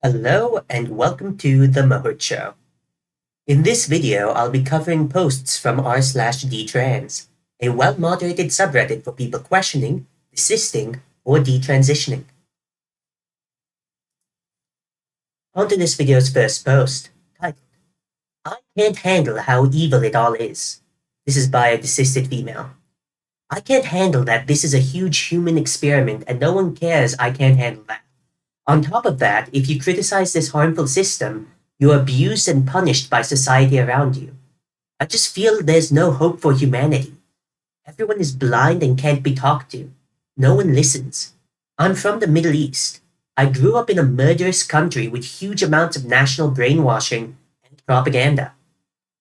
Hello and welcome to The Mohit Show. In this video, I'll be covering posts from r/detrans, a well-moderated subreddit for people questioning, desisting, or detransitioning. On to this video's first post, titled, I can't handle how evil it all is. This is by a desisted female. I can't handle that this is a huge human experiment and no one cares I can't handle that. On top of that, if you criticize this harmful system, you're abused and punished by society around you. I just feel there's no hope for humanity. Everyone is blind and can't be talked to. No one listens. I'm from the Middle East. I grew up in a murderous country with huge amounts of national brainwashing and propaganda.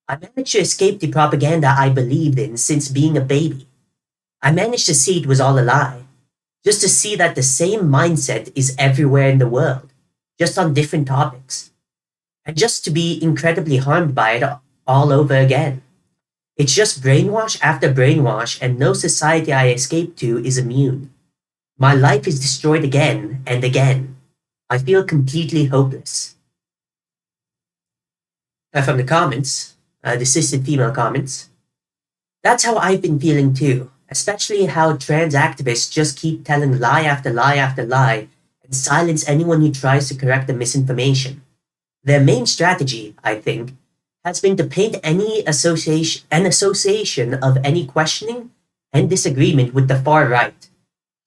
I managed to escape the propaganda I believed in since being a baby. I managed to see it was all a lie. Just to see that the same mindset is everywhere in the world, just on different topics. And just to be incredibly harmed by it all over again. It's just brainwash after brainwash, and no society I escape to is immune. My life is destroyed again and again. I feel completely hopeless. From the comments, desisted female comments, that's how I've been feeling too. Especially how trans activists just keep telling lie after lie after lie and silence anyone who tries to correct the misinformation. Their main strategy, I think, has been to paint an association of any questioning and disagreement with the far right,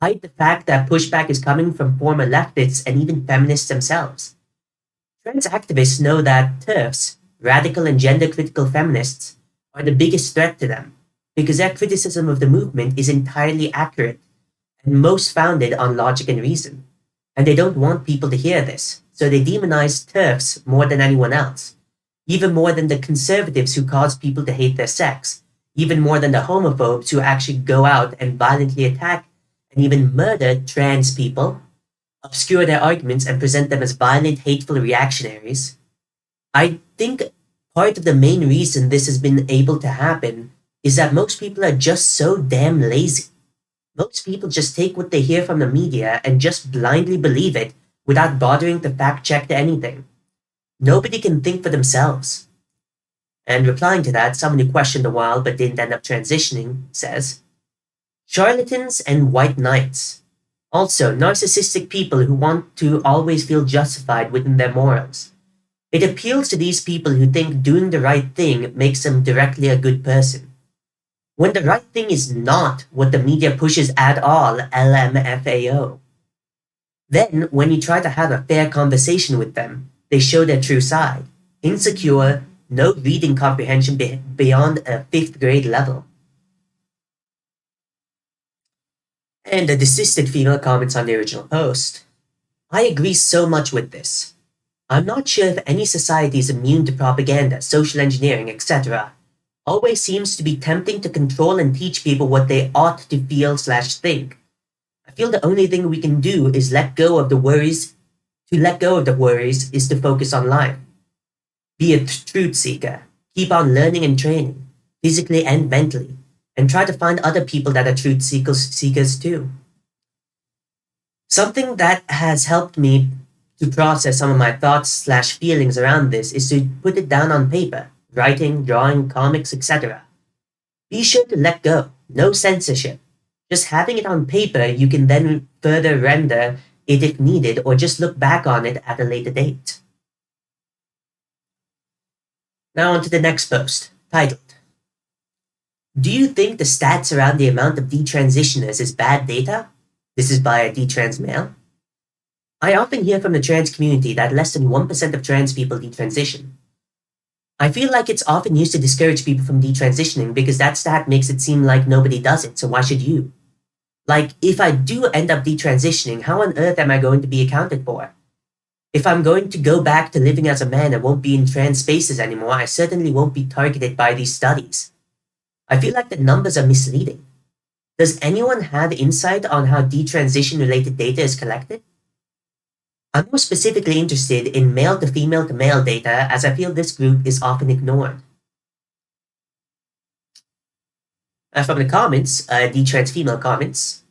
hide the fact that pushback is coming from former leftists and even feminists themselves. Trans activists know that TERFs, radical and gender-critical feminists, are the biggest threat to them, because their criticism of the movement is entirely accurate and most founded on logic and reason. And they don't want people to hear this, so they demonize TERFs more than anyone else, even more than the conservatives who cause people to hate their sex, even more than the homophobes who actually go out and violently attack and even murder trans people, obscure their arguments and present them as violent, hateful reactionaries. I think part of the main reason this has been able to happen is that most people are just so damn lazy. Most people just take what they hear from the media and just blindly believe it without bothering to fact check anything. Nobody can think for themselves. And replying to that, someone who questioned a while but didn't end up transitioning says, charlatans and white knights. Also, narcissistic people who want to always feel justified within their morals. It appeals to these people who think doing the right thing makes them directly a good person. When the right thing is not what the media pushes at all, LMFAO. Then, when you try to have a fair conversation with them, they show their true side. Insecure, no reading comprehension beyond a 5th grade level. And the desisted female comments on the original post. I agree so much with this. I'm not sure if any society is immune to propaganda, social engineering, etc. Always seems to be tempting to control and teach people what they ought to feel/think. I feel the only thing we can do is let go of the worries. To let go of the worries is to focus on life. Be a truth seeker. Keep on learning and training, physically and mentally, and try to find other people that are truth seekers too. Something that has helped me to process some of my thoughts/feelings around this is to put it down on paper. Writing, drawing, comics, etc. Be sure to let go. No censorship. Just having it on paper, you can then further render it if needed or just look back on it at a later date. Now on to the next post, titled, do you think the stats around the amount of detransitioners is bad data? This is by a detrans male. I often hear from the trans community that less than 1% of trans people detransition. I feel like it's often used to discourage people from detransitioning because that stat makes it seem like nobody does it, so why should you? Like, if I do end up detransitioning, how on earth am I going to be accounted for? If I'm going to go back to living as a man and won't be in trans spaces anymore, I certainly won't be targeted by these studies. I feel like the numbers are misleading. Does anyone have insight on how detransition-related data is collected? I'm more specifically interested in male to female to male data as I feel this group is often ignored. From the comments, detrans female comments,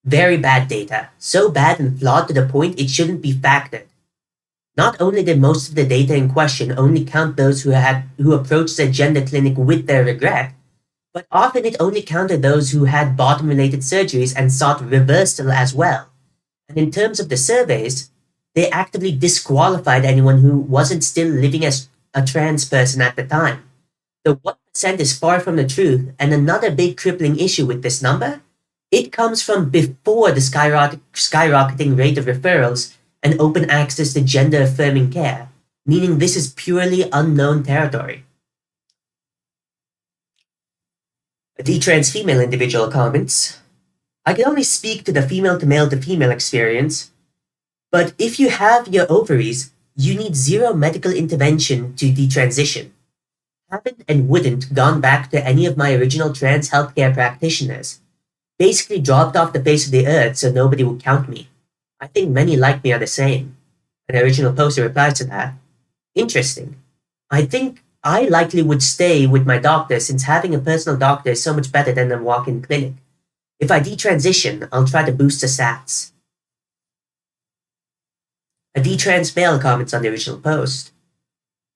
very bad data, so bad and flawed to the point it shouldn't be factored. Not only did most of the data in question only count those who approached the gender clinic with their regret, but often it only counted those who had bottom-related surgeries and sought reversal as well. And in terms of the surveys, they actively disqualified anyone who wasn't still living as a trans person at the time. The 1% is far from the truth, and another big crippling issue with this number, it comes from before the skyrocketing rate of referrals and open access to gender-affirming care, meaning this is purely unknown territory. A detrans female individual comments, I can only speak to the female to male to female experience, but if you have your ovaries, you need zero medical intervention to detransition. Haven't and wouldn't gone back to any of my original trans healthcare practitioners. Basically dropped off the face of the earth so nobody would count me. I think many like me are the same. An original poster replies to that. Interesting. I think I likely would stay with my doctor since having a personal doctor is so much better than a walk-in clinic. If I detransition, I'll try to boost the stats. A detrans male comments on the original post.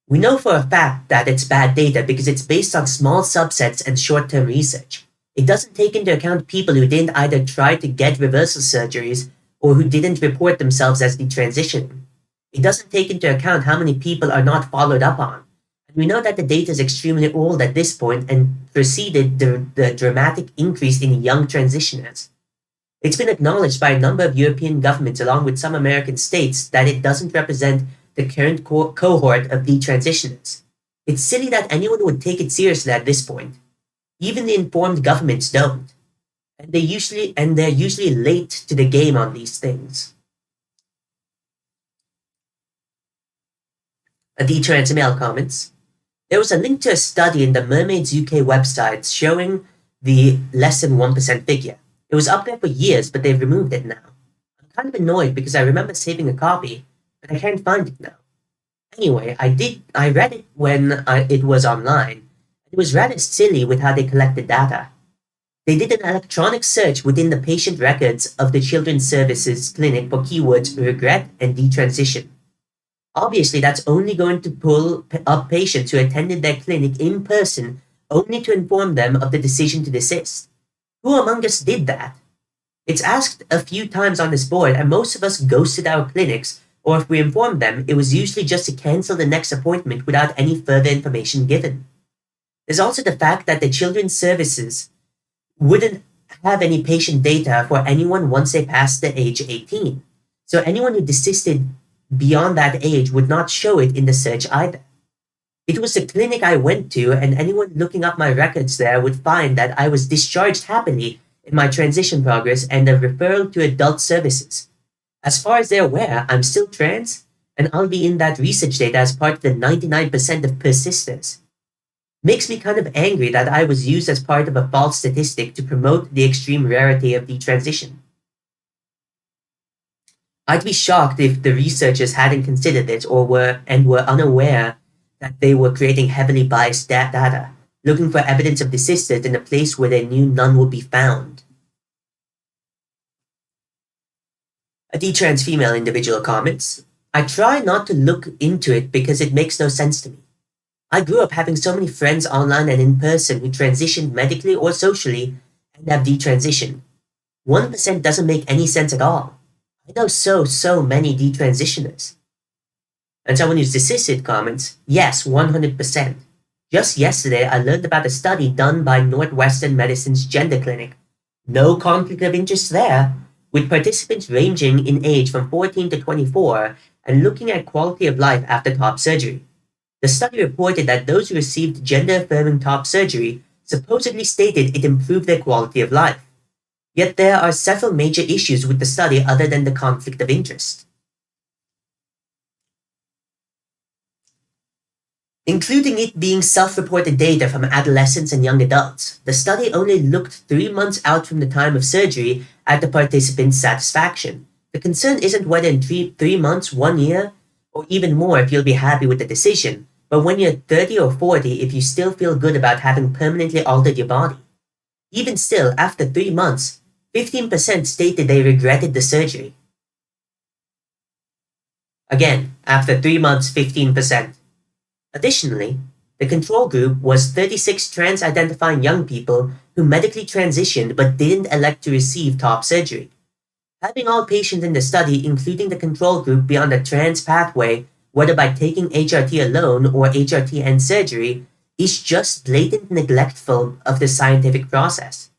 We know for a fact that it's bad data because it's based on small subsets and short-term research. It doesn't take into account people who didn't either try to get reversal surgeries or who didn't report themselves as detransitioning. It doesn't take into account how many people are not followed up on. And we know that the data is extremely old at this point and preceded the dramatic increase in young transitioners. It's been acknowledged by a number of European governments along with some American states that it doesn't represent the current cohort of detransitioners. It's silly that anyone would take it seriously at this point. Even the informed governments don't. And they're usually late to the game on these things. A detrans male comments, there was a link to a study in the Mermaids UK website showing the less than 1% figure. It was up there for years, but they've removed it now. I'm kind of annoyed because I remember saving a copy, but I can't find it now. Anyway, I read it when it was online. It was rather silly with how they collected data. They did an electronic search within the patient records of the Children's Services Clinic for keywords regret and detransition. Obviously, that's only going to pull up patients who attended their clinic in person only to inform them of the decision to desist. Who among us did that? It's asked a few times on this board, and most of us ghosted our clinics, or if we informed them, it was usually just to cancel the next appointment without any further information given. There's also the fact that the Children's Services wouldn't have any patient data for anyone once they passed the age 18. So anyone who desisted beyond that age would not show it in the search either. It was the clinic I went to, and anyone looking up my records there would find that I was discharged happily in my transition progress and a referral to adult services. As far as they're aware, I'm still trans, and I'll be in that research data as part of the 99% of persisters. Makes me kind of angry that I was used as part of a false statistic to promote the extreme rarity of detransition. I'd be shocked if the researchers hadn't considered it or were unaware that they were creating heavily biased data, looking for evidence of desisters in a place where they knew none would be found. A detrans female individual comments, I try not to look into it because it makes no sense to me. I grew up having so many friends online and in person who transitioned medically or socially and have detransitioned. 1% doesn't make any sense at all. I know so many detransitioners. And someone who's desisted comments, yes, 100%. Just yesterday, I learned about a study done by Northwestern Medicine's Gender Clinic. No conflict of interest there, with participants ranging in age from 14 to 24 and looking at quality of life after top surgery. The study reported that those who received gender-affirming top surgery supposedly stated it improved their quality of life. Yet there are several major issues with the study other than the conflict of interest, including it being self-reported data from adolescents and young adults. The study only looked 3 months out from the time of surgery at the participants' satisfaction. The concern isn't whether in 3 months, 1 year, or even more if you'll be happy with the decision, but when you're 30 or 40 if you still feel good about having permanently altered your body. Even still, after 3 months, 15% stated they regretted the surgery. Again, After 3 months, 15%. Additionally, the control group was 36 trans identifying young people who medically transitioned but didn't elect to receive top surgery. Having all patients in the study, including the control group, be on the trans pathway, whether by taking HRT alone or HRT and surgery, is just blatant neglectful of the scientific process.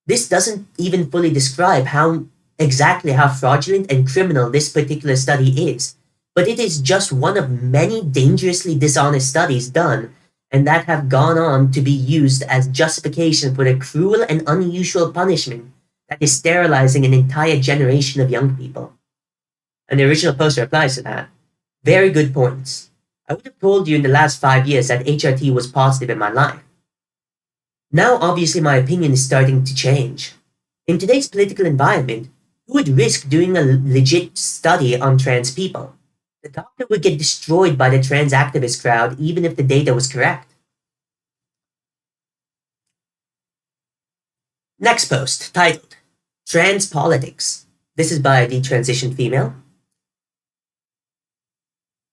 This doesn't even fully describe exactly how fraudulent and criminal this particular study is, but it is just one of many dangerously dishonest studies done and that have gone on to be used as justification for the cruel and unusual punishment that is sterilizing an entire generation of young people. And the original poster replies to that. Very good points. I would have told you in the last 5 years that HRT was positive in my life. Now, obviously, my opinion is starting to change. In today's political environment, who would risk doing a legit study on trans people? The doctor would get destroyed by the trans activist crowd even if the data was correct. Next post, titled Trans Politics. This is by a detransitioned female.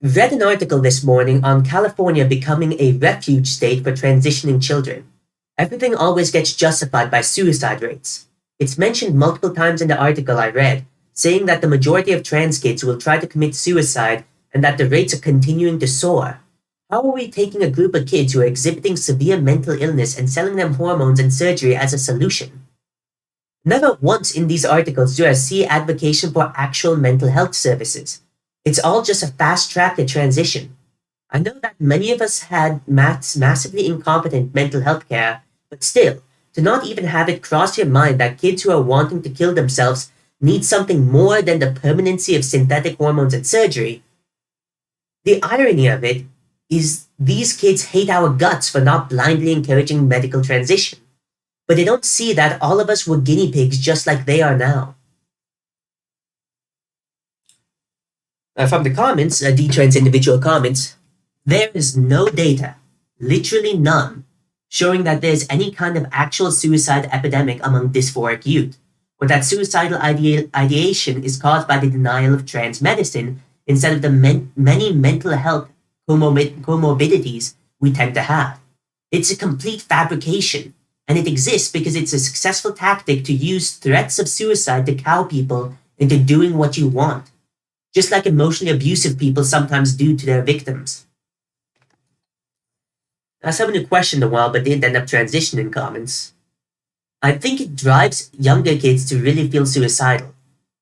Read an article this morning on California becoming a refuge state for transitioning children. Everything always gets justified by suicide rates. It's mentioned multiple times in the article I read, saying that the majority of trans kids will try to commit suicide and that the rates are continuing to soar. How are we taking a group of kids who are exhibiting severe mental illness and selling them hormones and surgery as a solution? Never once in these articles do I see advocacy for actual mental health services. It's all just a fast track to transition. I know that many of us had massively incompetent mental health care, but still, to not even have it cross your mind that kids who are wanting to kill themselves need something more than the permanency of synthetic hormones and surgery. The irony of it is these kids hate our guts for not blindly encouraging medical transition, but they don't see that all of us were guinea pigs just like they are now. From the comments, detrans individual comments, there is no data, literally none, showing that there's any kind of actual suicide epidemic among dysphoric youth, or that suicidal ideation is caused by the denial of trans medicine instead of the many mental health comorbidities we tend to have. It's a complete fabrication, and it exists because it's a successful tactic to use threats of suicide to cow people into doing what you want, just like emotionally abusive people sometimes do to their victims. Now, someone who questioned a while but didn't end up transitioning comments. I think it drives younger kids to really feel suicidal.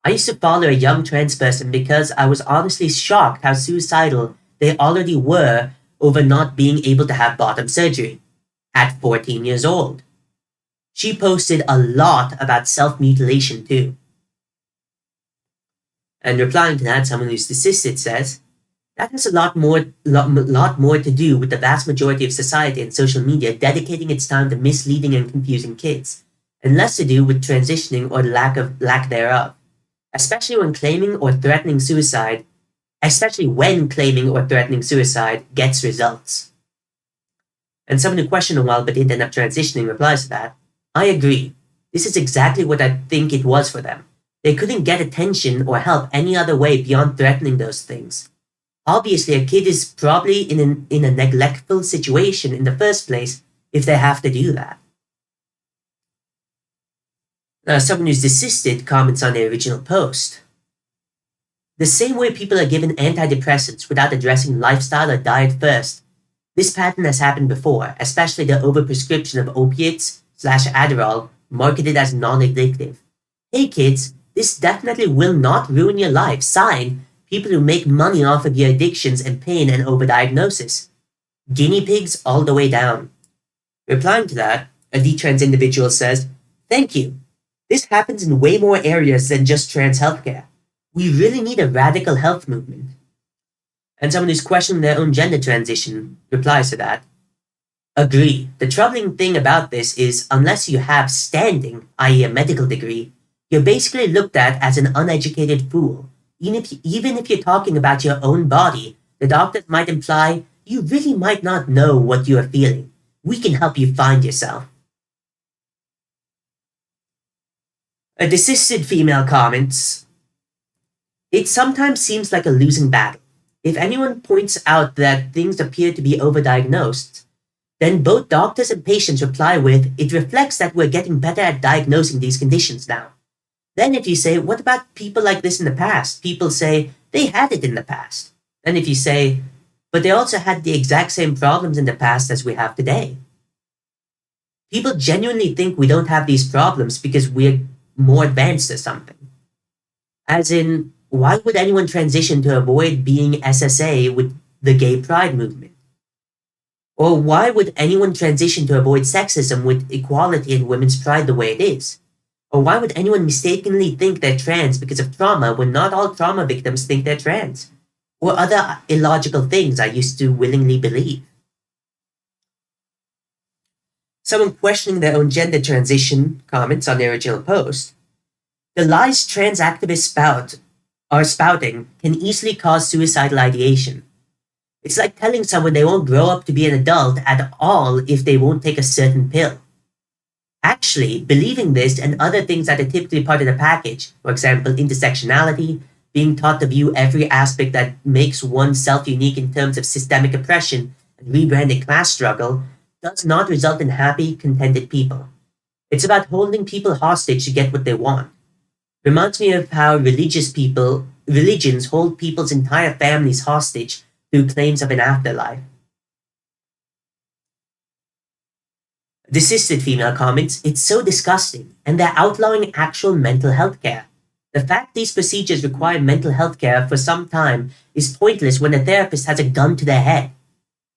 I used to follow a young trans person because I was honestly shocked how suicidal they already were over not being able to have bottom surgery at 14 years old. She posted a lot about self-mutilation too. And replying to that, someone who's desisted says, that has a lot more to do with the vast majority of society and social media dedicating its time to misleading and confusing kids, and less to do with transitioning or lack thereof. Especially when claiming or threatening suicide gets results. And someone who questioned a while but didn't end up transitioning replies to that, I agree. This is exactly what I think it was for them. They couldn't get attention or help any other way beyond threatening those things. Obviously, a kid is probably in a neglectful situation in the first place if they have to do that. Someone who's desisted comments on the original post. The same way people are given antidepressants without addressing lifestyle or diet first, this pattern has happened before, especially the overprescription of opiates/Adderall marketed as non-addictive. Hey kids, this definitely will not ruin your life. Sign, people who make money off of your addictions and pain and overdiagnosis. Guinea pigs all the way down. Replying to that, a detrans individual says, thank you. This happens in way more areas than just trans healthcare. We really need a radical health movement. And someone who's questioning their own gender transition replies to that. Agree. The troubling thing about this is unless you have standing, i.e. a medical degree, you're basically looked at as an uneducated fool. Even if you're talking about your own body, the doctors might imply you really might not know what you are feeling. We can help you find yourself. A desisted female comments, It sometimes seems like a losing battle. If anyone points out that things appear to be overdiagnosed, then both doctors and patients reply with, "It reflects that we're getting better at diagnosing these conditions now." Then if you say, "What about people like this in the past?" People say, "They had it in the past." Then if you say, "But they also had the exact same problems in the past as we have today." People genuinely think we don't have these problems because we're more advanced or something. As in, why would anyone transition to avoid being SSA with the gay pride movement? Or why would anyone transition to avoid sexism with equality and women's pride the way it is? Or why would anyone mistakenly think they're trans because of trauma when not all trauma victims think they're trans? Or other illogical things I used to willingly believe. Someone questioning their own gender transition comments on the original post. The lies trans activists are spouting can easily cause suicidal ideation. It's like telling someone they won't grow up to be an adult at all if they won't take a certain pill. Actually, believing this and other things that are typically part of the package, for example, intersectionality, being taught to view every aspect that makes oneself unique in terms of systemic oppression and rebranding class struggle, does not result in happy, contented people. It's about holding people hostage to get what they want. Reminds me of how religions hold people's entire families hostage through claims of an afterlife. Desisted female comments, "It's so disgusting, and they're outlawing actual mental health care. The fact these procedures require mental health care for some time is pointless when a therapist has a gun to their head.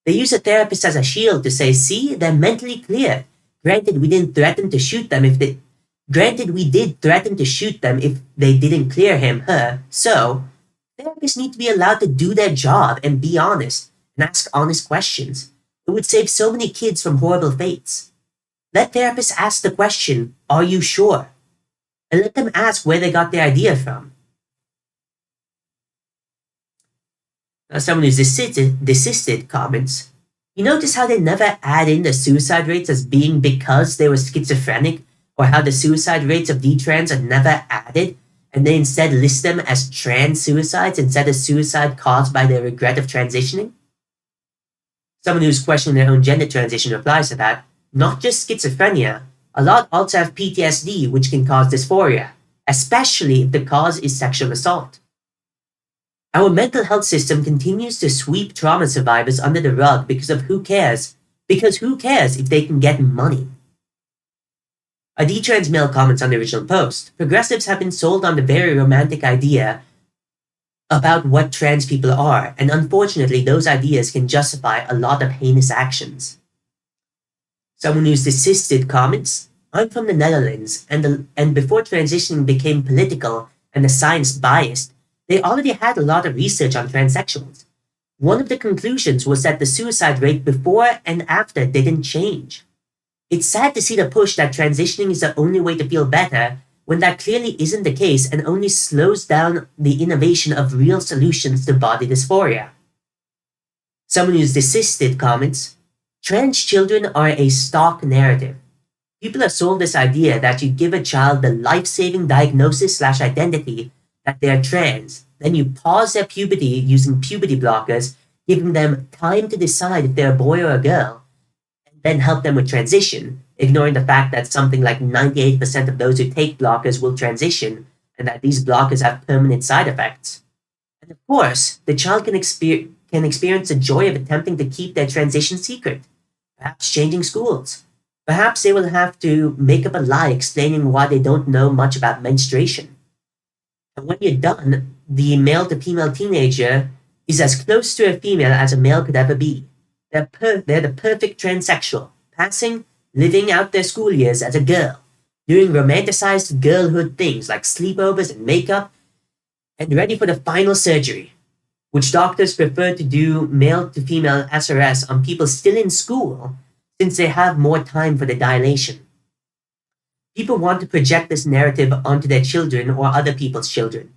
They use a therapist as a shield to say, see, they're mentally clear. Granted, we didn't threaten to shoot them if they Granted, we did threaten to shoot them if they didn't clear him, her. So, therapists need to be allowed to do their job and be honest and ask honest questions. It would save so many kids from horrible fates. Let therapists ask the question, are you sure? And let them ask where they got the idea from." Someone who's desisted comments, "You notice how they never add in the suicide rates as being because they were schizophrenic, or how the suicide rates of detrans are never added, and they instead list them as trans suicides instead of suicide caused by their regret of transitioning?" Someone who's questioning their own gender transition replies to that, "Not just schizophrenia, a lot also have PTSD, which can cause dysphoria, especially if the cause is sexual assault. Our mental health system continues to sweep trauma survivors under the rug because of who cares? Because who cares if they can get money?" A detrans male comments on the original post, "Progressives have been sold on the very romantic idea about what trans people are, and unfortunately those ideas can justify a lot of heinous actions." Someone who's desisted comments, "I'm from the Netherlands, and before transitioning became political and the science biased, they already had a lot of research on transsexuals. One of the conclusions was that the suicide rate before and after didn't change. It's sad to see the push that transitioning is the only way to feel better when that clearly isn't the case and only slows down the innovation of real solutions to body dysphoria." Someone who's desisted comments, "Trans children are a stock narrative. People are sold this idea that you give a child the life-saving diagnosis/identity that they're trans, then you pause their puberty using puberty blockers, giving them time to decide if they're a boy or a girl, and then help them with transition, ignoring the fact that something like 98% of those who take blockers will transition, and that these blockers have permanent side effects. And of course, the child can experience the joy of attempting to keep their transition secret, perhaps changing schools. Perhaps they will have to make up a lie explaining why they don't know much about menstruation. And when you're done, the male to female teenager is as close to a female as a male could ever be. They're the perfect transsexual, passing, living out their school years as a girl, doing romanticized girlhood things like sleepovers and makeup, and ready for the final surgery, which doctors prefer to do male to female SRS on people still in school since they have more time for the dilation. People want to project this narrative onto their children or other people's children.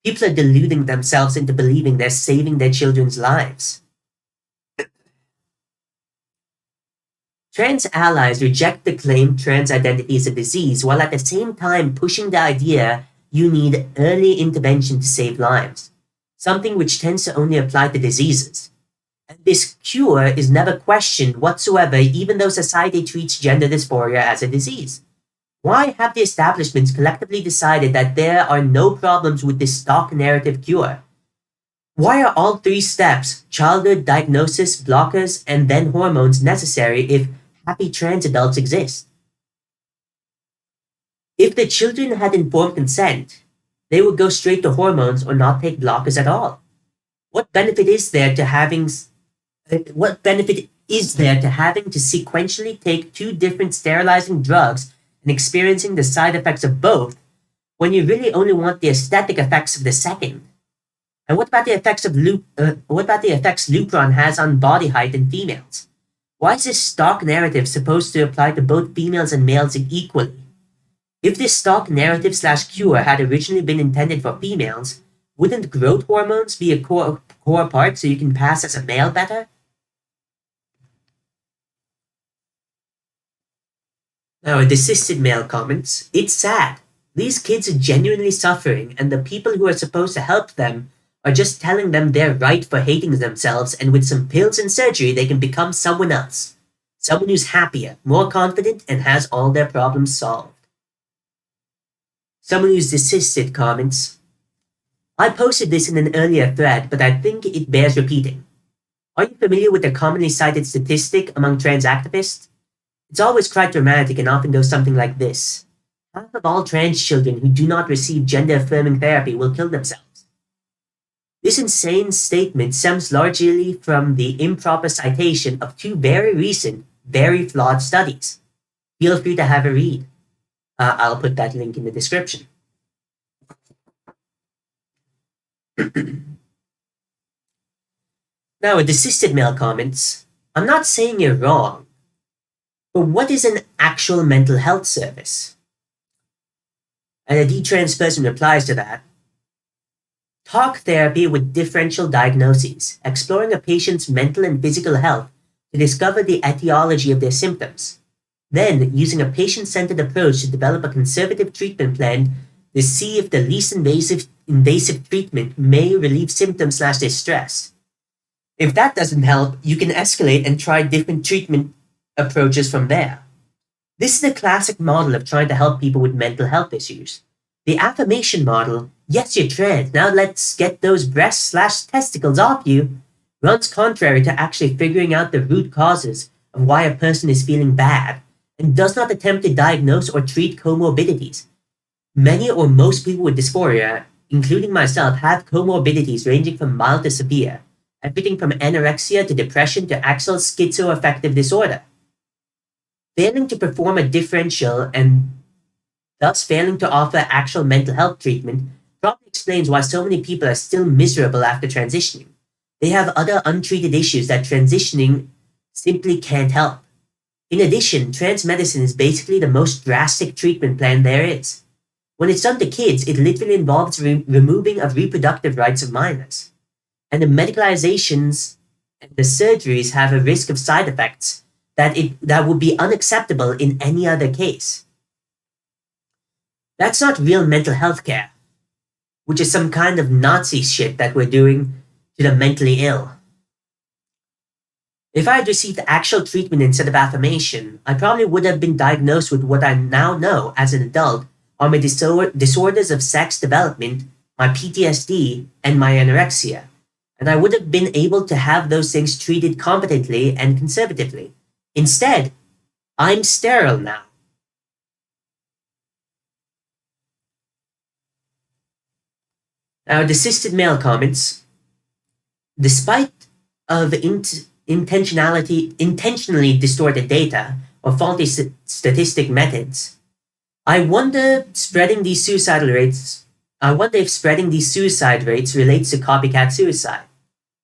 People are deluding themselves into believing they're saving their children's lives. Trans allies reject the claim trans identity is a disease while at the same time pushing the idea you need early intervention to save lives, something which tends to only apply to diseases. And this cure is never questioned whatsoever, even though society treats gender dysphoria as a disease. Why have the establishments collectively decided that there are no problems with this stock narrative cure? Why are all three steps, childhood, diagnosis, blockers, and then hormones, necessary if happy trans adults exist? If the children had informed consent, they would go straight to hormones or not take blockers at all. What benefit is there to having what benefit is there to having to sequentially take two different sterilizing drugs and experiencing the side effects of both when you really only want the aesthetic effects of the second? And what about the effects Lupron has on body height in females? Why is this stock narrative supposed to apply to both females and males equally? If this stock narrative slash cure had originally been intended for females, wouldn't growth hormones be a core part so you can pass as a male better? Now, a desisted male comments, it's sad. These kids are genuinely suffering, and the people who are supposed to help them are just telling them they're right for hating themselves, and with some pills and surgery, they can become someone else. Someone who's happier, more confident, and has all their problems solved. Someone who's desisted comments, I posted this in an earlier thread, but I think it bears repeating. Are you familiar with the commonly cited statistic among trans activists? It's always quite dramatic and often goes something like this. Half of all trans children who do not receive gender-affirming therapy will kill themselves. This insane statement stems largely from the improper citation of two very recent, very flawed studies. Feel free to have a read. I'll put that link in the description. Now, a desisted male comments, I'm not saying you're wrong, but what is an actual mental health service? And a detrans person replies to that, talk therapy with differential diagnoses, exploring a patient's mental and physical health to discover the etiology of their symptoms. Then, using a patient-centered approach to develop a conservative treatment plan to see if the least invasive treatment may relieve symptoms/distress. If that doesn't help, you can escalate and try different treatment approaches from there. This is the classic model of trying to help people with mental health issues. The affirmation model, yes, you're trans, now let's get those breasts/testicles off you, runs contrary to actually figuring out the root causes of why a person is feeling bad, and does not attempt to diagnose or treat comorbidities. Many or most people with dysphoria, including myself, have comorbidities ranging from mild to severe, everything from anorexia to depression to actual schizoaffective disorder. Failing to perform a differential and thus failing to offer actual mental health treatment probably explains why so many people are still miserable after transitioning. They have other untreated issues that transitioning simply can't help. In addition, trans medicine is basically the most drastic treatment plan there is. When it's done to kids, it literally involves removing of reproductive rights of minors. And the medicalizations and the surgeries have a risk of side effects that would be unacceptable in any other case. That's not real mental health care, which is some kind of Nazi shit that we're doing to the mentally ill. If I had received actual treatment instead of affirmation, I probably would have been diagnosed with what I now know as an adult are my disorders of sex development, my PTSD, and my anorexia, and I would have been able to have those things treated competently and conservatively. Instead, I'm sterile now. Now, desisted male comments, despite of intentionally distorted data or faulty statistic methods, I wonder if spreading these suicide rates relates to copycat suicide.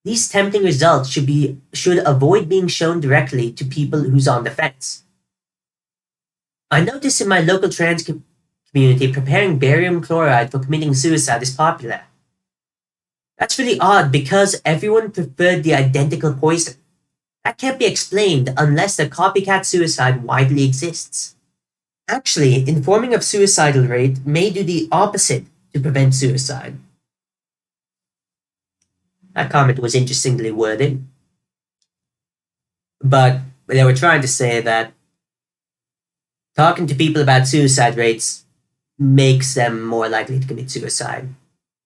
These tempting results should avoid being shown directly to people who's on the fence. I noticed in my local trans community preparing barium chloride for committing suicide is popular. That's really odd because everyone preferred the identical poison. That can't be explained unless the copycat suicide widely exists. Actually, informing of suicidal rate may do the opposite to prevent suicide. That comment was interestingly worded, but they were trying to say that talking to people about suicide rates makes them more likely to commit suicide.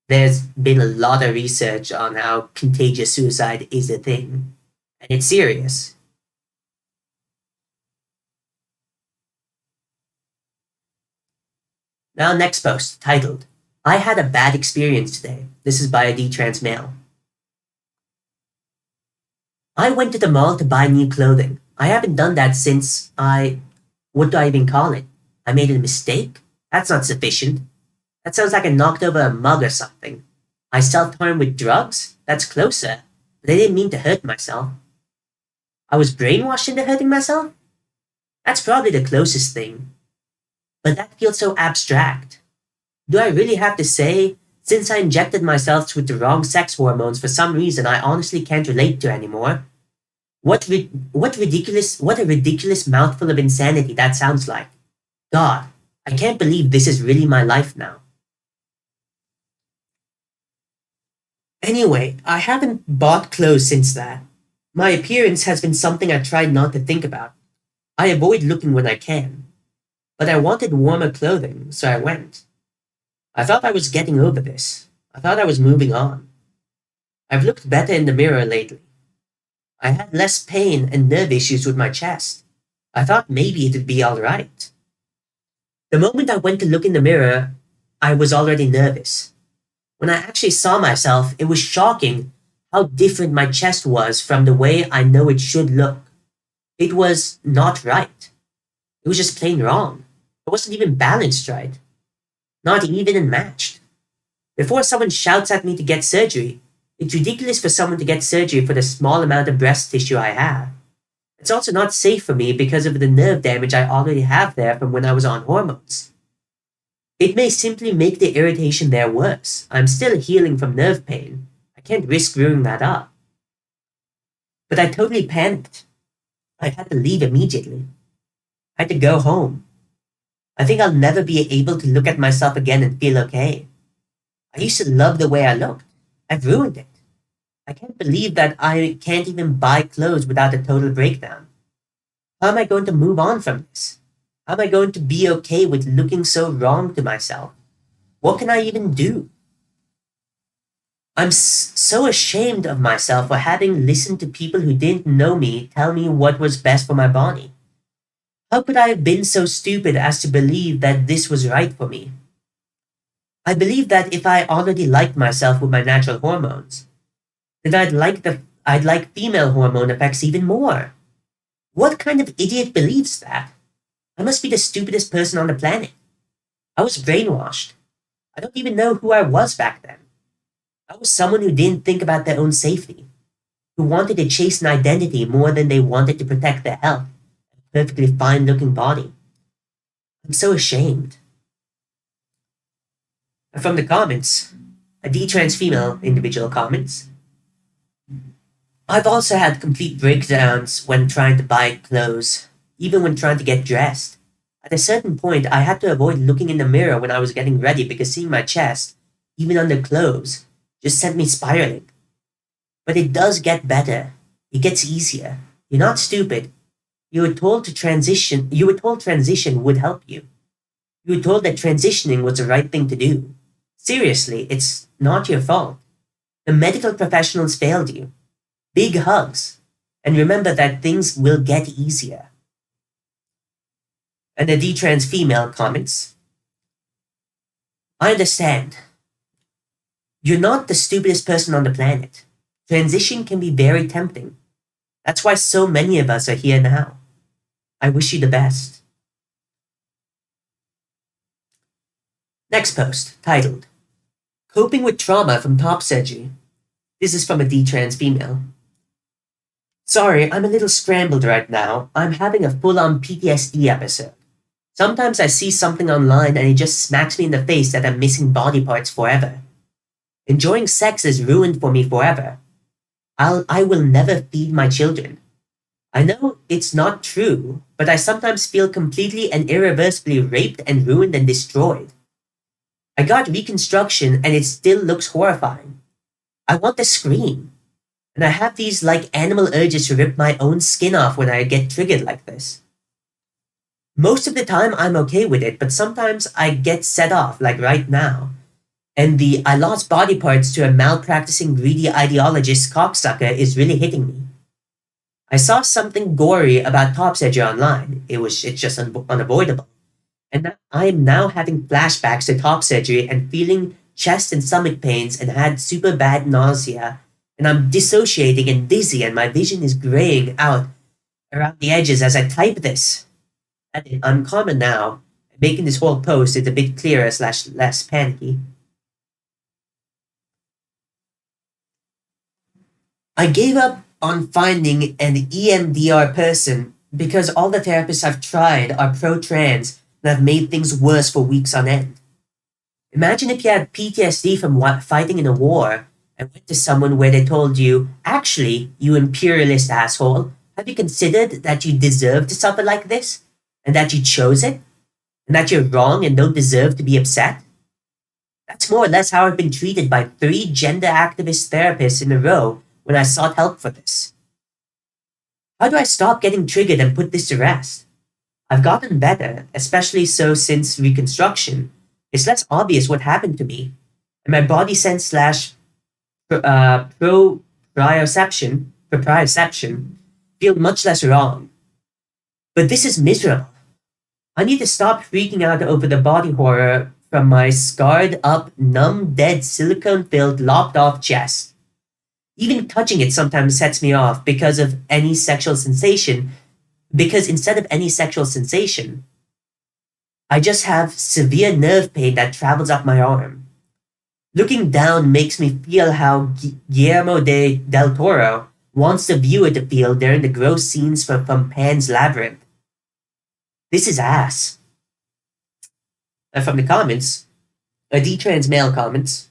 There's been a lot of research on how contagious suicide is a thing, and it's serious. Now, next post, titled, I had a bad experience today. This is by a detrans male. I went to the mall to buy new clothing. I haven't done that since what do I even call it? I made a mistake? That's not sufficient. That sounds like I knocked over a mug or something. I self-harmed with drugs? That's closer. But I didn't mean to hurt myself. I was brainwashed into hurting myself? That's probably the closest thing. But that feels so abstract. Do I really have to say, since I injected myself with the wrong sex hormones for some reason I honestly can't relate to anymore? What a ridiculous mouthful of insanity that sounds like. God, I can't believe this is really my life now. Anyway, I haven't bought clothes since that. My appearance has been something I tried not to think about. I avoid looking when I can. But I wanted warmer clothing, so I went. I thought I was getting over this. I thought I was moving on. I've looked better in the mirror lately. I had less pain and nerve issues with my chest. I thought maybe it'd be alright. The moment I went to look in the mirror, I was already nervous. When I actually saw myself, it was shocking how different my chest was from the way I know it should look. It was not right. It was just plain wrong. It wasn't even balanced right. Not even matched. Before someone shouts at me to get surgery, it's ridiculous for someone to get surgery for the small amount of breast tissue I have. It's also not safe for me because of the nerve damage I already have there from when I was on hormones. It may simply make the irritation there worse. I'm still healing from nerve pain. I can't risk screwing that up. But I totally panicked. I had to leave immediately. I had to go home. I think I'll never be able to look at myself again and feel okay. I used to love the way I looked. I've ruined it. I can't believe that I can't even buy clothes without a total breakdown. How am I going to move on from this? How am I going to be okay with looking so wrong to myself? What can I even do? I'm so ashamed of myself for having listened to people who didn't know me tell me what was best for my body. How could I have been so stupid as to believe that this was right for me? I believe that if I already liked myself with my natural hormones, then I'd like female hormone effects even more. What kind of idiot believes that? I must be the stupidest person on the planet. I was brainwashed. I don't even know who I was back then. I was someone who didn't think about their own safety, who wanted to chase an identity more than they wanted to protect their health and a perfectly fine-looking body. I'm so ashamed. And from the comments, a detrans female individual comments, I've also had complete breakdowns when trying to buy clothes, even when trying to get dressed. At a certain point, I had to avoid looking in the mirror when I was getting ready because seeing my chest, even under clothes, just sent me spiraling. But it does get better. It gets easier. You're not stupid. You were told transition would help you. You were told that transitioning was the right thing to do. Seriously, it's not your fault. The medical professionals failed you. Big hugs. And remember that things will get easier. And the detrans female comments, I understand. You're not the stupidest person on the planet. Transition can be very tempting. That's why so many of us are here now. I wish you the best. Next post, titled, Coping with Trauma from Top Surgery. This is from a detrans female. Sorry, I'm a little scrambled right now. I'm having a full-on PTSD episode. Sometimes I see something online and it just smacks me in the face that I'm missing body parts forever. Enjoying sex is ruined for me forever. I will never feed my children. I know it's not true, but I sometimes feel completely and irreversibly raped and ruined and destroyed. I got reconstruction and it still looks horrifying. I want to scream. And I have these like animal urges to rip my own skin off when I get triggered like this. Most of the time I'm okay with it, but sometimes I get set off, like right now. And the I lost body parts to a malpracticing greedy ideologist cocksucker is really hitting me. I saw something gory about top surgery online. It's just unavoidable. And I am now having flashbacks to top surgery and feeling chest and stomach pains and had super bad nausea. And I'm dissociating and dizzy and my vision is graying out around the edges as I type this. I'm calmer now. Making this whole post is a bit clearer slash less panicky. I gave up on finding an EMDR person because all the therapists I've tried are pro-trans and have made things worse for weeks on end. Imagine if you had PTSD from fighting in a war and went to someone where they told you, actually, you imperialist asshole, have you considered that you deserve to suffer like this? And that you chose it? And that you're wrong and don't deserve to be upset? That's more or less how I've been treated by 3 gender activist therapists in a row when I sought help for this. How do I stop getting triggered and put this to rest? I've gotten better, especially so since reconstruction. It's less obvious what happened to me, and my body sense slash proprioception feel much less wrong. But this is miserable. I need to stop freaking out over the body horror from my scarred up, numb, dead, silicone-filled, lopped-off chest. Even touching it sometimes sets me off because instead of any sexual sensation, I just have severe nerve pain that travels up my arm. Looking down makes me feel how Guillermo del Toro wants the viewer to feel during the gross scenes from Pan's Labyrinth. This is ass. And from the comments, a detrans male comments,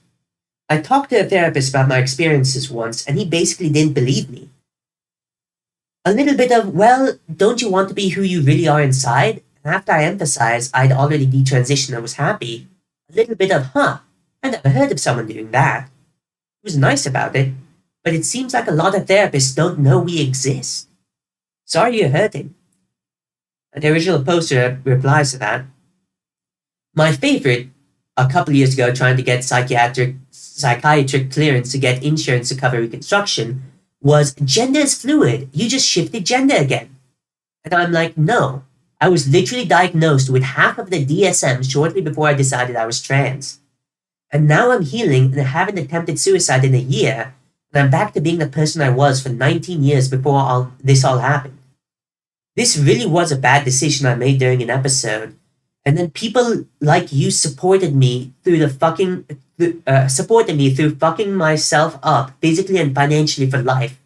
I talked to a therapist about my experiences once and he basically didn't believe me. A little bit of, well, don't you want to be who you really are inside? And after I emphasized I'd already detransitioned and was happy, a little bit of, I never heard of someone doing that. He was nice about it, but it seems like a lot of therapists don't know we exist. Sorry you're hurting. And the original poster replies to that. My favorite, a couple years ago trying to get psychiatric clearance to get insurance to cover reconstruction, was gender is fluid. You just shifted gender again. And I'm like, no. I was literally diagnosed with half of the DSM shortly before I decided I was trans. And now I'm healing and haven't attempted suicide in a year, and I'm back to being the person I was for 19 years before this all happened. This really was a bad decision I made during an episode, and then people like you supported me through fucking myself up physically and financially for life.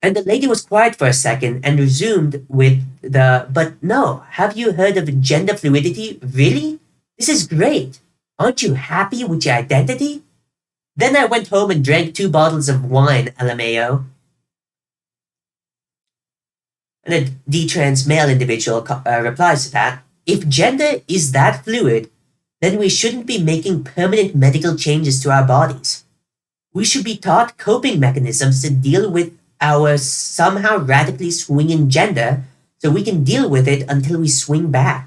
And the lady was quiet for a second and resumed with but no, have you heard of gender fluidity? Really? This is great. Aren't you happy with your identity? Then I went home and drank 2 bottles of wine, LMAO. And a detrans male individual replies to that, if gender is that fluid, then we shouldn't be making permanent medical changes to our bodies. We should be taught coping mechanisms to deal with our somehow radically swinging gender so we can deal with it until we swing back.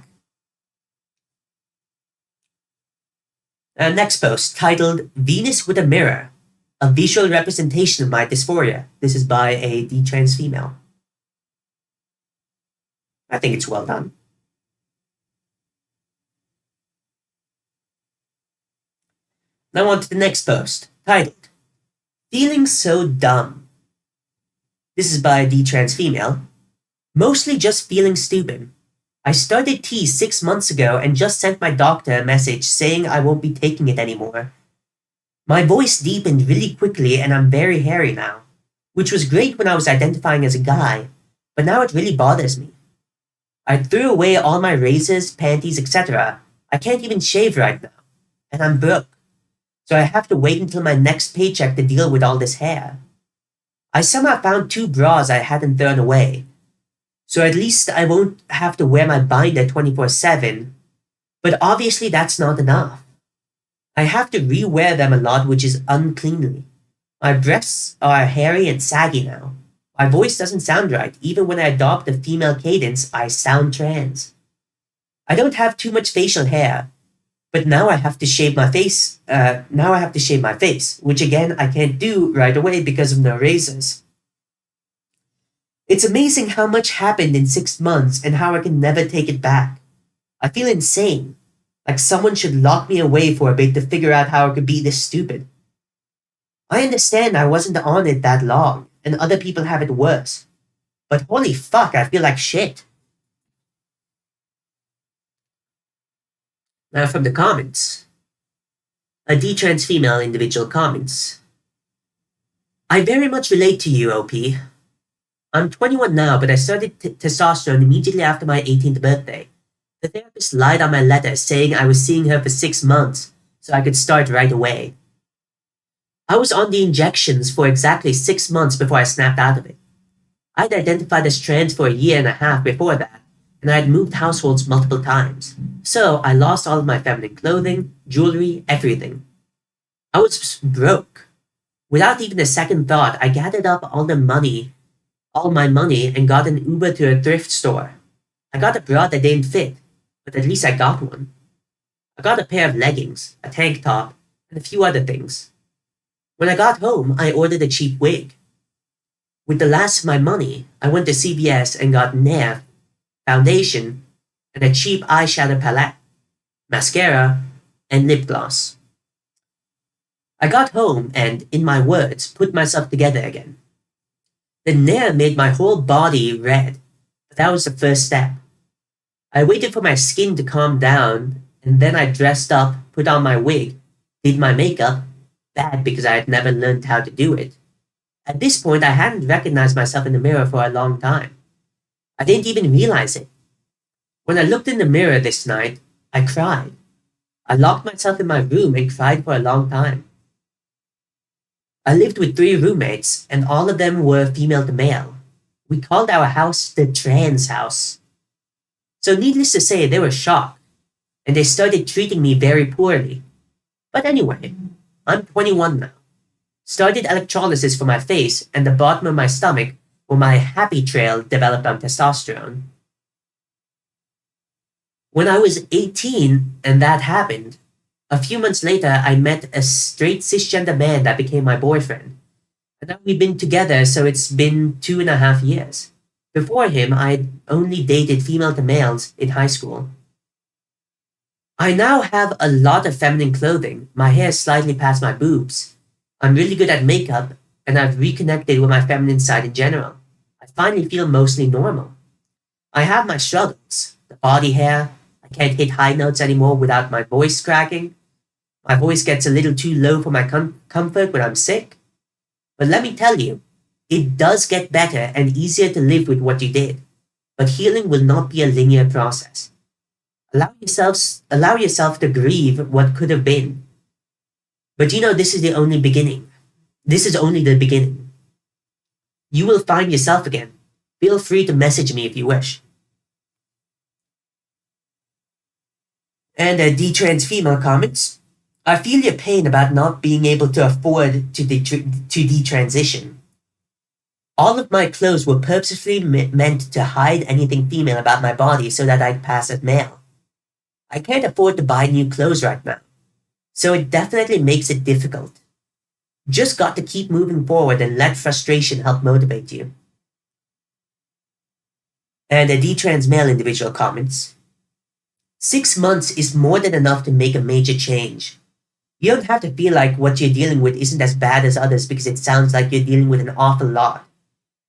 Next post, titled Venus with a Mirror, a visual representation of my dysphoria. This is by a detrans female. I think it's well done. Now on to the next post, titled Feeling So Dumb. This is by a detrans female. Mostly just feeling stupid. I started tea 6 months ago and just sent my doctor a message saying I won't be taking it anymore. My voice deepened really quickly and I'm very hairy now, which was great when I was identifying as a guy, but now it really bothers me. I threw away all my razors, panties, etc. I can't even shave right now, and I'm broke, so I have to wait until my next paycheck to deal with all this hair. I somehow found 2 bras I hadn't thrown away, so at least I won't have to wear my binder 24/7. But obviously that's not enough. I have to re-wear them a lot, which is uncleanly. My breasts are hairy and saggy now. My voice doesn't sound right. Even when I adopt a female cadence, I sound trans. I don't have too much facial hair, but now I have to shave my face. Now I have to shave my face, which again I can't do right away because of no razors. It's amazing how much happened in 6 months and how I can never take it back. I feel insane, like someone should lock me away for a bit to figure out how I could be this stupid. I understand I wasn't on it that long, and other people have it worse. But holy fuck, I feel like shit. Now from the comments. A detrans female individual comments. I very much relate to you, OP. I'm 21 now, but I started testosterone immediately after my 18th birthday. The therapist lied on my letter saying I was seeing her for 6 months, so I could start right away. I was on the injections for exactly 6 months before I snapped out of it. I'd identified as trans for a year and a half before that, and I had moved households multiple times. So I lost all of my feminine clothing, jewelry, everything. I was broke. Without even a second thought, I gathered up all my money, and got an Uber to a thrift store. I got a bra that didn't fit, but at least I got one. I got a pair of leggings, a tank top, and a few other things. When I got home, I ordered a cheap wig. With the last of my money, I went to CVS and got Nair, foundation, and a cheap eyeshadow palette, mascara, and lip gloss. I got home and, in my words, put myself together again. The Nair made my whole body red, but that was the first step. I waited for my skin to calm down, and then I dressed up, put on my wig, did my makeup, bad because I had never learned how to do it. At this point, I hadn't recognized myself in the mirror for a long time. I didn't even realize it. When I looked in the mirror this night, I cried. I locked myself in my room and cried for a long time. I lived with 3 roommates, and all of them were female to male. We called our house the trans house. So needless to say, they were shocked, and they started treating me very poorly. But anyway, I'm 21 now. Started electrolysis for my face and the bottom of my stomach where my happy trail developed on testosterone. When I was 18 and that happened, a few months later I met a straight cisgender man that became my boyfriend. And now we've been together, so it's been 2.5 years. Before him, I'd only dated female to males in high school. I now have a lot of feminine clothing. My hair is slightly past my boobs. I'm really good at makeup, and I've reconnected with my feminine side in general. I finally feel mostly normal. I have my struggles. The body hair. I can't hit high notes anymore without my voice cracking. My voice gets a little too low for my comfort when I'm sick. But let me tell you, it does get better and easier to live with what you did. But healing will not be a linear process. Allow yourself to grieve what could have been. But this is the only beginning. This is only the beginning. You will find yourself again. Feel free to message me if you wish. And a detrans female comments. I feel your pain about not being able to afford to detransition. All of my clothes were purposefully meant to hide anything female about my body so that I'd pass as male. I can't afford to buy new clothes right now, so it definitely makes it difficult. Just got to keep moving forward and let frustration help motivate you. And a detrans male individual comments. 6 months is more than enough to make a major change. You don't have to feel like what you're dealing with isn't as bad as others because it sounds like you're dealing with an awful lot.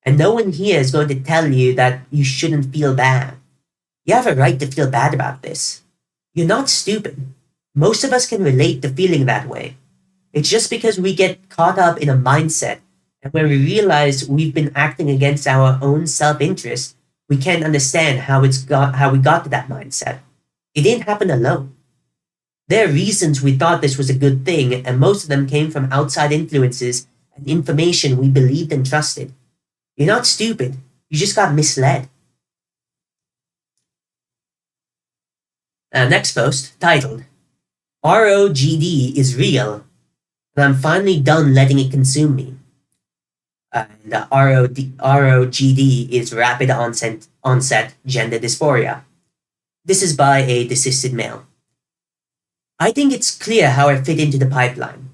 And no one here is going to tell you that you shouldn't feel bad. You have a right to feel bad about this. You're not stupid. Most of us can relate to feeling that way. It's just because we get caught up in a mindset, and when we realize we've been acting against our own self-interest, we can't understand how we got to that mindset. It didn't happen alone. There are reasons we thought this was a good thing, and most of them came from outside influences and information we believed and trusted. You're not stupid. You just got misled. Next post, titled, ROGD is real, and I'm finally done letting it consume me. And ROGD is rapid onset gender dysphoria. This is by a desisted male. I think it's clear how I fit into the pipeline.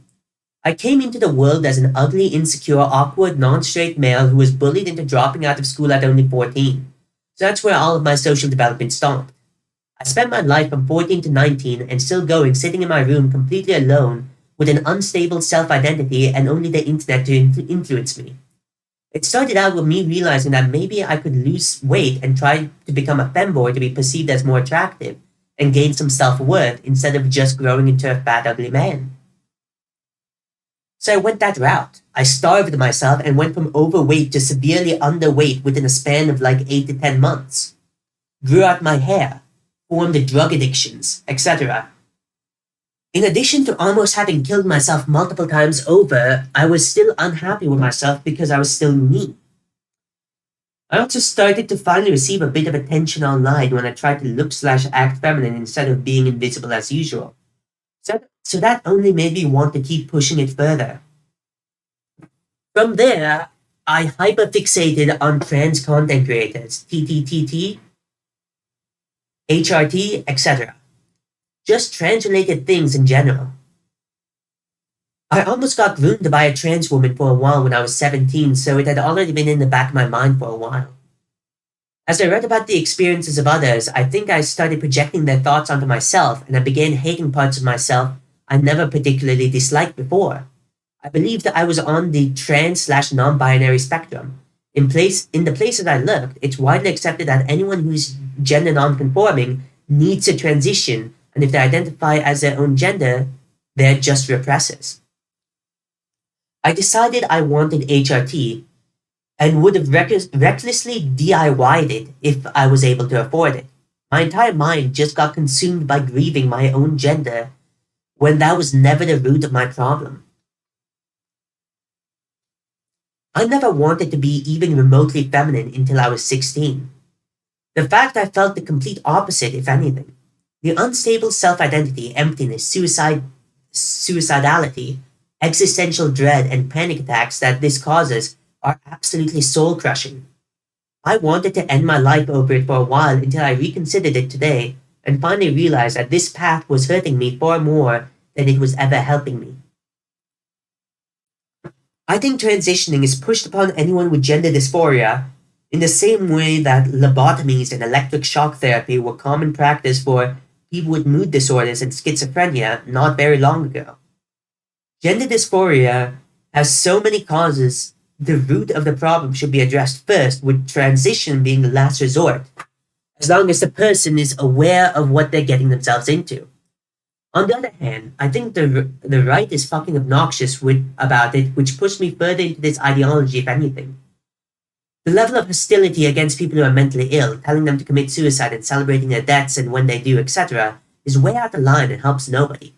I came into the world as an ugly, insecure, awkward, non straight male who was bullied into dropping out of school at only 14. So that's where all of my social development stopped. I spent my life from 14 to 19 and still going, sitting in my room completely alone with an unstable self identity and only the internet to influence me. It started out with me realizing that maybe I could lose weight and try to become a femboy to be perceived as more attractive and gain some self worth instead of just growing into a fat, ugly man. So I went that route. I starved myself and went from overweight to severely underweight within a span of like 8 to 10 months. Grew out my hair, formed drug addictions, etc. In addition to almost having killed myself multiple times over, I was still unhappy with myself because I was still me. I also started to finally receive a bit of attention online when I tried to look/act feminine instead of being invisible as usual. So that only made me want to keep pushing it further. From there, I hyperfixated on trans content creators, TTTT, HRT, etc. Just trans-related things in general. I almost got groomed by a trans woman for a while when I was 17, so it had already been in the back of my mind for a while. As I read about the experiences of others, I think I started projecting their thoughts onto myself, and I began hating parts of myself I never particularly disliked before. I believed that I was on the trans/non-binary spectrum. In the places I looked, it's widely accepted that anyone who is gender non-conforming needs to transition, and if they identify as their own gender, they're just repressors. I decided I wanted HRT and would have recklessly DIY'd it if I was able to afford it. My entire mind just got consumed by grieving my own gender when that was never the root of my problem. I never wanted to be even remotely feminine until I was 16. The fact I felt the complete opposite, if anything. The unstable self-identity, emptiness, suicidality, existential dread, and panic attacks that this causes are absolutely soul-crushing. I wanted to end my life over it for a while until I reconsidered it today and finally realized that this path was hurting me far more than it was ever helping me. I think transitioning is pushed upon anyone with gender dysphoria in the same way that lobotomies and electric shock therapy were common practice for people with mood disorders and schizophrenia not very long ago. Gender dysphoria has so many causes, the root of the problem should be addressed first, with transition being the last resort, as long as the person is aware of what they're getting themselves into. On the other hand, I think the right is fucking obnoxious about it, which pushed me further into this ideology, if anything. The level of hostility against people who are mentally ill, telling them to commit suicide and celebrating their deaths and when they do, etc., is way out of line and helps nobody.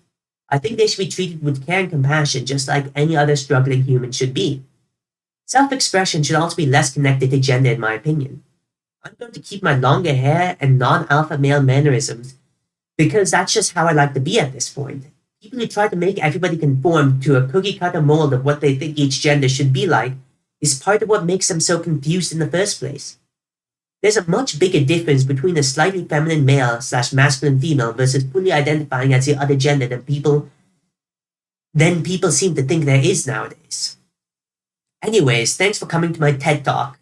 I think they should be treated with care and compassion just like any other struggling human should be. Self-expression should also be less connected to gender, in my opinion. I'm going to keep my longer hair and non-alpha male mannerisms because that's just how I like to be at this point. People who try to make everybody conform to a cookie-cutter mold of what they think each gender should be like is part of what makes them so confused in the first place. There's a much bigger difference between a slightly feminine male/masculine female versus fully identifying as the other gender than people seem to think there is nowadays. Anyways, thanks for coming to my TED Talk.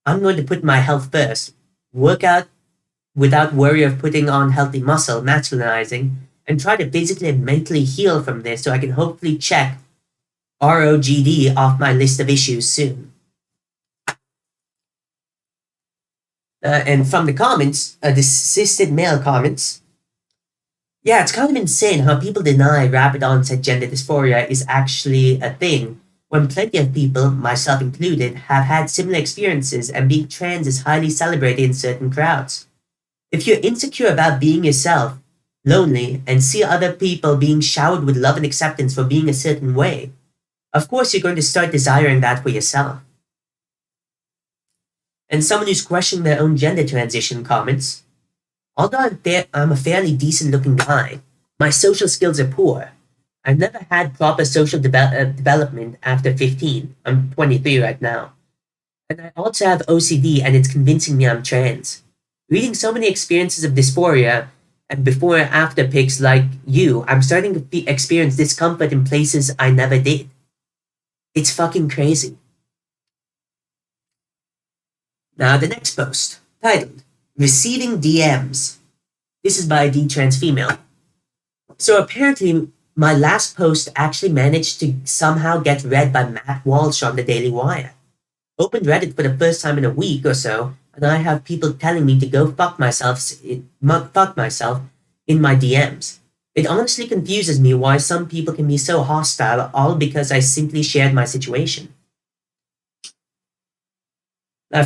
I'm going to put my health first, work out without worry of putting on healthy muscle, masculinizing, and try to physically and mentally heal from this so I can hopefully check ROGD off my list of issues soon. And from the comments, desisted male comments, yeah, it's kind of insane how people deny rapid onset gender dysphoria is actually a thing when plenty of people, myself included, have had similar experiences and being trans is highly celebrated in certain crowds. If you're insecure about being yourself, lonely, and see other people being showered with love and acceptance for being a certain way, of course you're going to start desiring that for yourself. And someone who's questioning their own gender transition comments, Although I'm a fairly decent looking guy, my social skills are poor. I've never had proper social development after 15. I'm 23 right now. And I also have OCD, and it's convincing me I'm trans. Reading so many experiences of dysphoria and before and after pics like you, I'm starting to experience discomfort in places I never did. It's fucking crazy. Now, the next post, titled Receiving DMs. This is by a D-trans female. So apparently, my last post actually managed to somehow get read by Matt Walsh on the Daily Wire. Opened Reddit for the first time in a week or so, and I have people telling me to go fuck myself in my DMs. It honestly confuses me why some people can be so hostile, all because I simply shared my situation.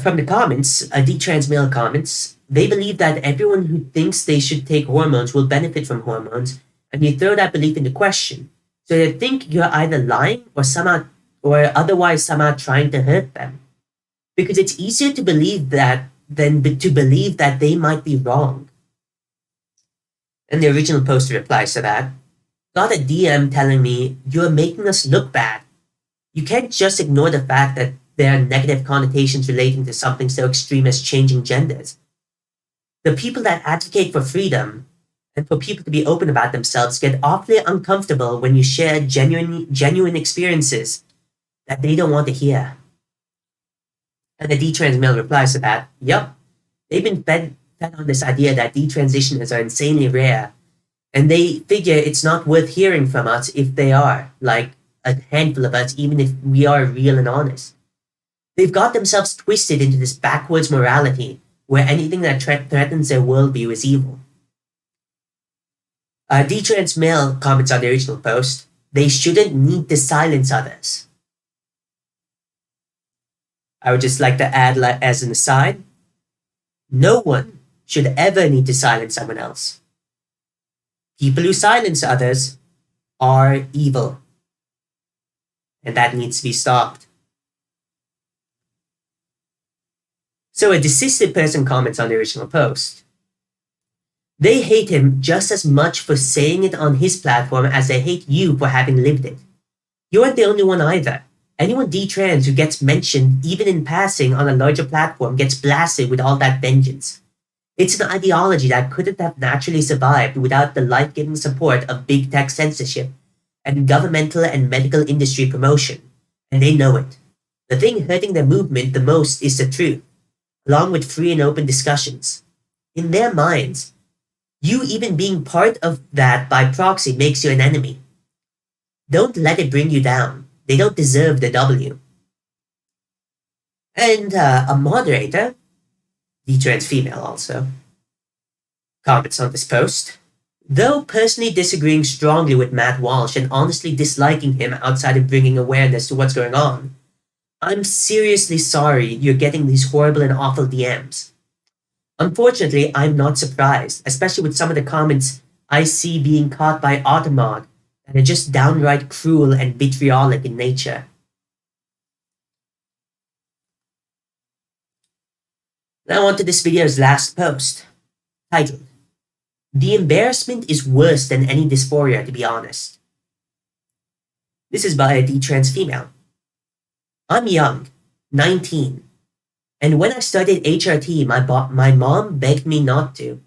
From the comments, D-trans male comments, they believe that everyone who thinks they should take hormones will benefit from hormones, and you throw that belief into question. So they think you're either lying or otherwise somehow trying to hurt them. Because it's easier to believe that than to believe that they might be wrong. And the original poster replies to that. Got a DM telling me, you're making us look bad. You can't just ignore the fact that there are negative connotations relating to something so extreme as changing genders. The people that advocate for freedom and for people to be open about themselves get awfully uncomfortable when you share genuine experiences that they don't want to hear. And the D-trans male replies to that, yup, they've been fed on this idea that detransitioners are insanely rare, and they figure it's not worth hearing from us if they are, like a handful of us, even if we are real and honest. They've got themselves twisted into this backwards morality where anything that threatens their worldview is evil. D-trans male comments on the original post, they shouldn't need to silence others. I would just like to add as an aside, no one should ever need to silence someone else. People who silence others are evil. And that needs to be stopped. So a desisted person comments on the original post. They hate him just as much for saying it on his platform as they hate you for having lived it. You aren't the only one either. Anyone D-trans who gets mentioned, even in passing, on a larger platform gets blasted with all that vengeance. It's an ideology that couldn't have naturally survived without the life-giving support of big tech censorship and governmental and medical industry promotion, and they know it. The thing hurting their movement the most is the truth, along with free and open discussions. In their minds, you even being part of that by proxy makes you an enemy. Don't let it bring you down. They don't deserve the W. And a moderator, D-trans female also, comments on this post. Though personally disagreeing strongly with Matt Walsh and honestly disliking him outside of bringing awareness to what's going on, I'm seriously sorry you're getting these horrible and awful DMs. Unfortunately, I'm not surprised, especially with some of the comments I see being caught by Automod that are just downright cruel and vitriolic in nature. Now on to this video's last post, titled, The embarrassment is worse than any dysphoria, to be honest. This is by a D-trans female. I'm young, 19, and when I started HRT, my mom begged me not to.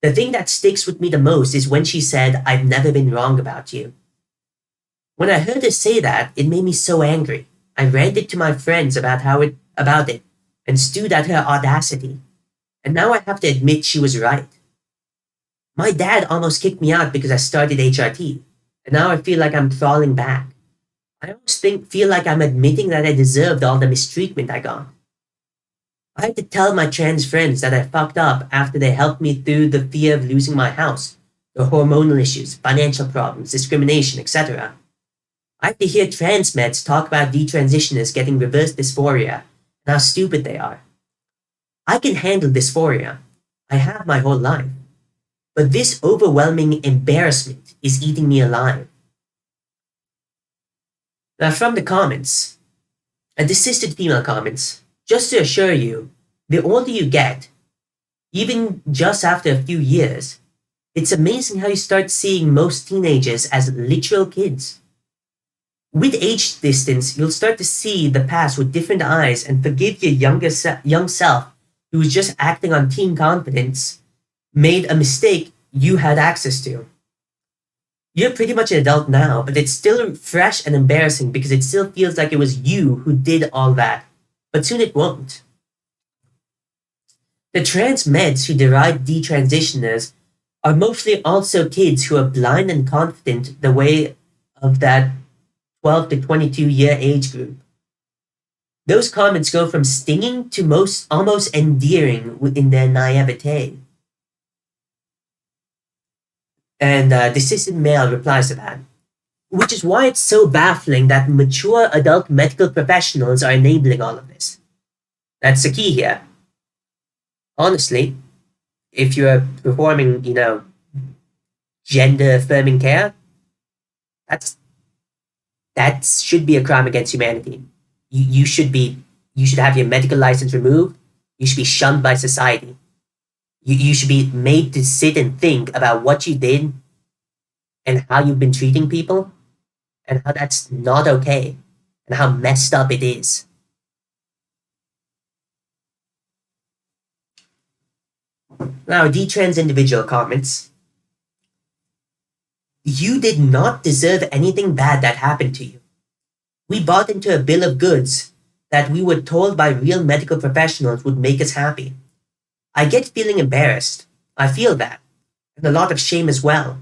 The thing that sticks with me the most is when she said, I've never been wrong about you. When I heard her say that, it made me so angry. I ranted to my friends about it and stewed at her audacity. And now I have to admit she was right. My dad almost kicked me out because I started HRT, and now I feel like I'm crawling back. I almost feel like I'm admitting that I deserved all the mistreatment I got. I had to tell my trans friends that I fucked up after they helped me through the fear of losing my house, the hormonal issues, financial problems, discrimination, etc. I have to hear trans meds talk about detransitioners getting reverse dysphoria and how stupid they are. I can handle dysphoria. I have my whole life. But this overwhelming embarrassment is eating me alive. Now from the comments, a desisted female comments, just to assure you, the older you get, even just after a few years. It's amazing how you start seeing most teenagers as literal kids. With age distance, you'll start to see the past with different eyes and forgive your young self who was just acting on teen confidence, made a mistake you had access to. You're pretty much an adult now, but it's still fresh and embarrassing because it still feels like it was you who did all that. But soon it won't. The trans meds who deride detransitioners are mostly also kids who are blind and confident the way of that 12 to 22-year age group. Those comments go from stinging to most almost endearing in their naivete. And the cishet male replies to that, which is why it's so baffling that mature adult medical professionals are enabling all of this. That's the key here. Honestly, if you're performing, gender affirming care, that's that should be a crime against humanity. You should have your medical license removed. You should be shunned by society. You should be made to sit and think about what you did and how you've been treating people and how that's not okay and how messed up it is. Now, D-trans individual comments. You did not deserve anything bad that happened to you. We bought into a bill of goods that we were told by real medical professionals would make us happy. I get feeling embarrassed. I feel that. And a lot of shame as well.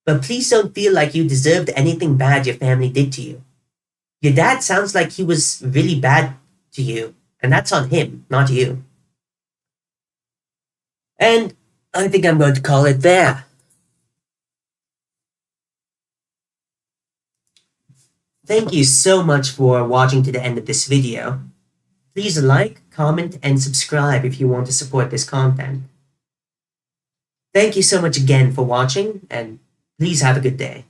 But please don't feel like you deserved anything bad your family did to you. Your dad sounds like he was really bad to you, and that's on him, not you. And I think I'm going to call it there. Thank you so much for watching to the end of this video. Please like, comment, and subscribe if you want to support this content. Thank you so much again for watching, and please have a good day.